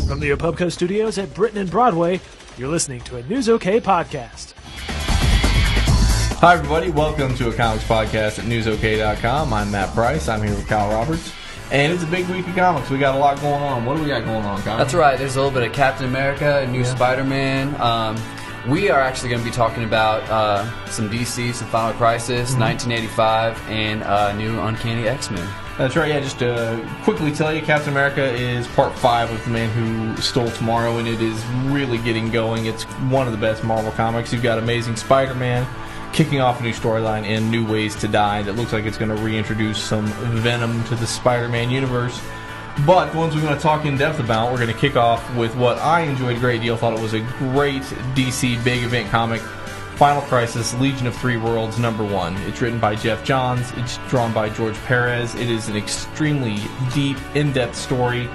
From the Opubco Studios at Britain and Broadway, you're listening to a News OK podcast. Hi, everybody. Welcome to a comics podcast at newsok.com. I'm Matt Price. I'm here with Kyle Roberts. And it's a big week of comics. We got a lot going on. What do we got going on, Kyle? That's right. There's a little bit of Captain America, a new Spider-Man. We are actually going to be talking about some DC, some Final Crisis, 1985, and new Uncany X-men. That's right, yeah, just to quickly tell you, Captain America is part 5 of The Man Who Stole Tomorrow, and it is really getting going. It's one of the best Marvel comics. You've got Amazing Spider-Man kicking off a new storyline in New Ways to Die that looks like it's going to reintroduce some Venom to the Spider-Man universe. But the ones we're going to talk in depth about, we're going to kick off with what I enjoyed a great deal, thought it was a great DC big event comic, Final Crisis, Legion of Three Worlds, #1. It's written by Jeff Johns. It's drawn by George Perez. It is an extremely deep, in-depth story.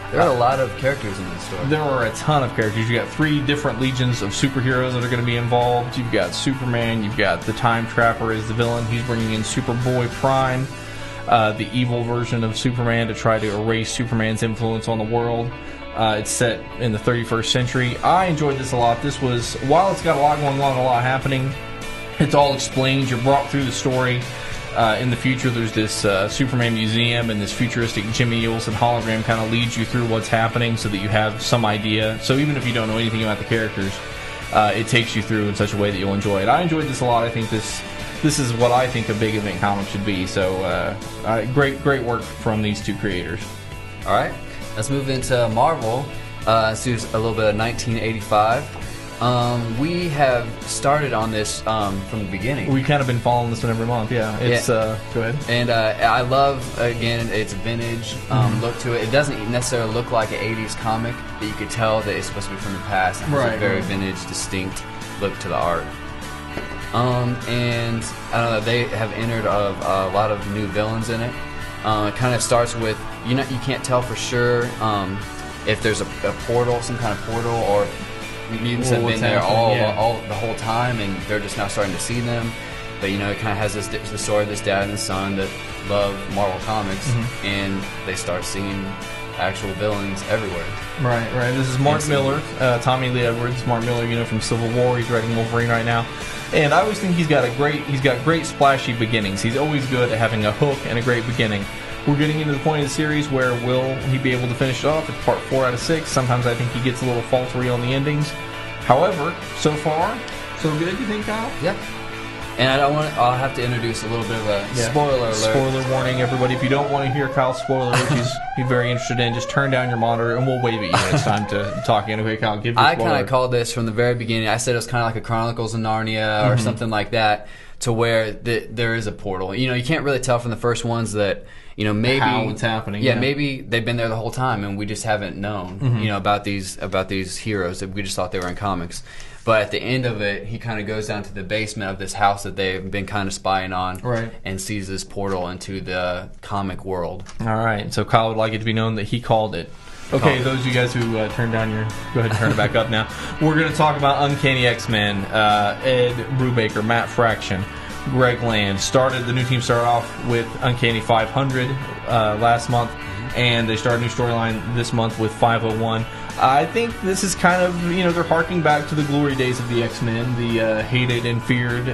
There are a lot of characters in this story. There are a ton of characters. You've got 3 different legions of superheroes that are going to be involved. You've got Superman. You've got the Time Trapper as the villain. He's bringing in Superboy Prime, the evil version of Superman, to try to erase Superman's influence on the world. It's set in the 31st century. I enjoyed this a lot. This was, while it's got a lot going on, a lot happening, it's all explained. You're brought through the story. In the future, there's this Superman museum, and this futuristic Jimmy Olsen hologram kind of leads you through what's happening so that you have some idea. So even if you don't know anything about the characters, it takes you through in such a way that you'll enjoy it. I enjoyed this a lot. I think this is what I think a big event comic should be. So great work from these 2 creators. All right, let's move into Marvel. Let's do a little bit of 1985. We have started on this from the beginning. We've kind of been following this one every month, yeah. It's go ahead. And I love, again, its vintage look to it. It doesn't necessarily look like an 80s comic, but you could tell that it's supposed to be from the past. It has a very vintage, distinct look to the art. And I don't know, they have entered a lot of new villains in it. It kind of starts with, you can't tell for sure if there's a portal, some kind of portal, or mutants have been there all the whole time, and they're just now starting to see them. But it kind of has the story of this dad and son that love Marvel Comics, and they start seeing actual villains everywhere. Right. This is Mark Miller, Tommy Lee Edwards. Mark Miller, from Civil War. He's writing Wolverine right now, and I always think he's got great splashy beginnings. He's always good at having a hook and a great beginning. We're getting into the point of the series where will he be able to finish it off? It's part 4 out of 6. Sometimes I think he gets a little faltery on the endings. However, so far, so good, you think, Kyle? Yeah. And I'll have to introduce a little bit of a spoiler alert. Spoiler warning, everybody. If you don't want to hear Kyle's spoiler, which he's very interested in, just turn down your monitor and we'll wave at you when it's time to talk. Anyway, Kyle, give your spoiler. I kind of called this from the very beginning. I said it was kind of like a Chronicles of Narnia or something like that, to where there is a portal. You can't really tell from the first ones that, maybe how it's happening. Yeah, maybe they've been there the whole time and we just haven't known, about these heroes that we just thought they were in comics. But at the end of it, he kind of goes down to the basement of this house that they've been kind of spying on, and sees this portal into the comic world. All right, so Kyle would like it to be known that he called it. Okay, those of you guys who turned down go ahead and turn it back up now. We're going to talk about Uncany X-Men. Ed Brubaker, Matt Fraction, Greg Land. The new team started off with Uncanny 500 last month, and they started a new storyline this month with 501. I think this is kind of, they're harking back to the glory days of the X-Men, the hated and feared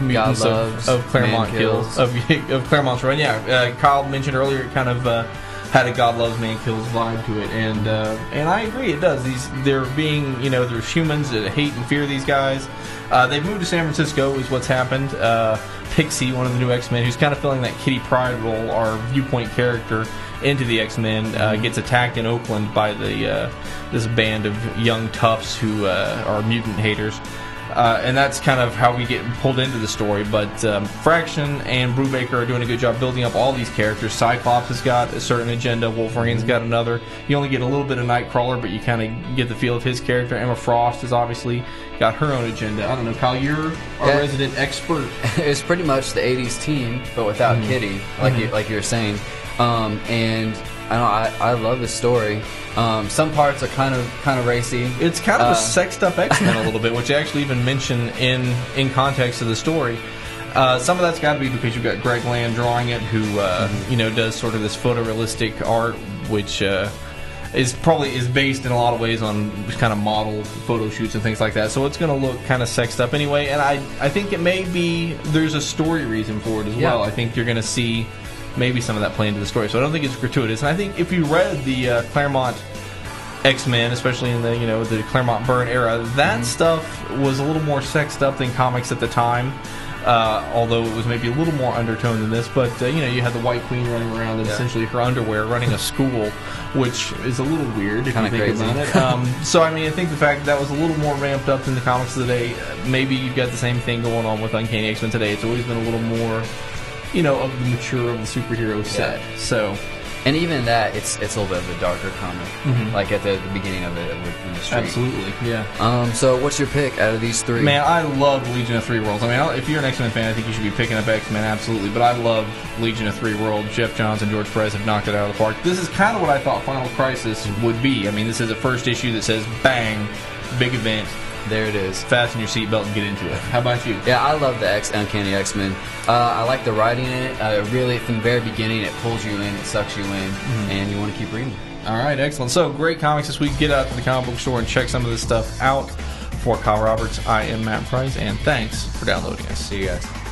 mutants of Claremont Kills. Of Claremont's run. Yeah, Kyle mentioned earlier it kind of had a God Loves Man Kills vibe to it, and I agree, it does. They're being, there's humans that hate and fear these guys. They've moved to San Francisco is what's happened. Pixie, one of the new X-Men, who's kind of filling that Kitty Pryde role, our viewpoint character into the X-Men, gets attacked in Oakland by this band of young toughs who are mutant haters. And that's kind of how we get pulled into the story. But Fraction and Brubaker are doing a good job building up all these characters. Cyclops has got a certain agenda. Wolverine's got another. You only get a little bit of Nightcrawler, but you kind of get the feel of his character. Emma Frost has obviously got her own agenda. I don't know, Kyle, you're our resident expert. It's pretty much the 80s team, but without Kitty, like you were saying. And I love this story. Some parts are kind of racy. It's kind of a sexed up X-Men a little bit, which I actually even mention in context of the story. Some of that's got to be because you've got Greg Land drawing it, who does sort of this photorealistic art, which is based in a lot of ways on kind of model photo shoots and things like that. So it's going to look kind of sexed up anyway. And I think it may be there's a story reason for it as well. I think you're going to see maybe some of that play into the story. So I don't think it's gratuitous. And I think if you read the Claremont X-Men, especially in the Claremont Byrne era, that stuff was a little more sexed up than comics at the time. Although it was maybe a little more undertoned than this, but you had the White Queen running around in essentially her underwear, running a school, which is a little weird if you think about it. So I mean, I think the fact that was a little more ramped up than the comics of the day. Maybe you've got the same thing going on with Uncany X-Men today. It's always been a little more, of the mature of the superhero set. So. And even that, it's a little bit of a darker comic, like at the beginning of it in the street. Absolutely, yeah. So what's your pick out of these three? Man, I love Legion of Three Worlds. I mean, if you're an X-Men fan, I think you should be picking up X-Men, absolutely. But I love Legion of Three Worlds. Jeff Johns and George Perez have knocked it out of the park. This is kind of what I thought Final Crisis would be. I mean, this is a first issue that says, bang, big event. There it is. Fasten your seatbelt and get into it. How about you? Yeah, I love the Uncany X-Men. I like the writing in it. Really, from the very beginning, it pulls you in, it sucks you in, and you want to keep reading. All right, excellent. So, great comics this week. Get out to the comic book store and check some of this stuff out. For Kyle Roberts, I am Matt Price, and thanks for downloading us. See you guys.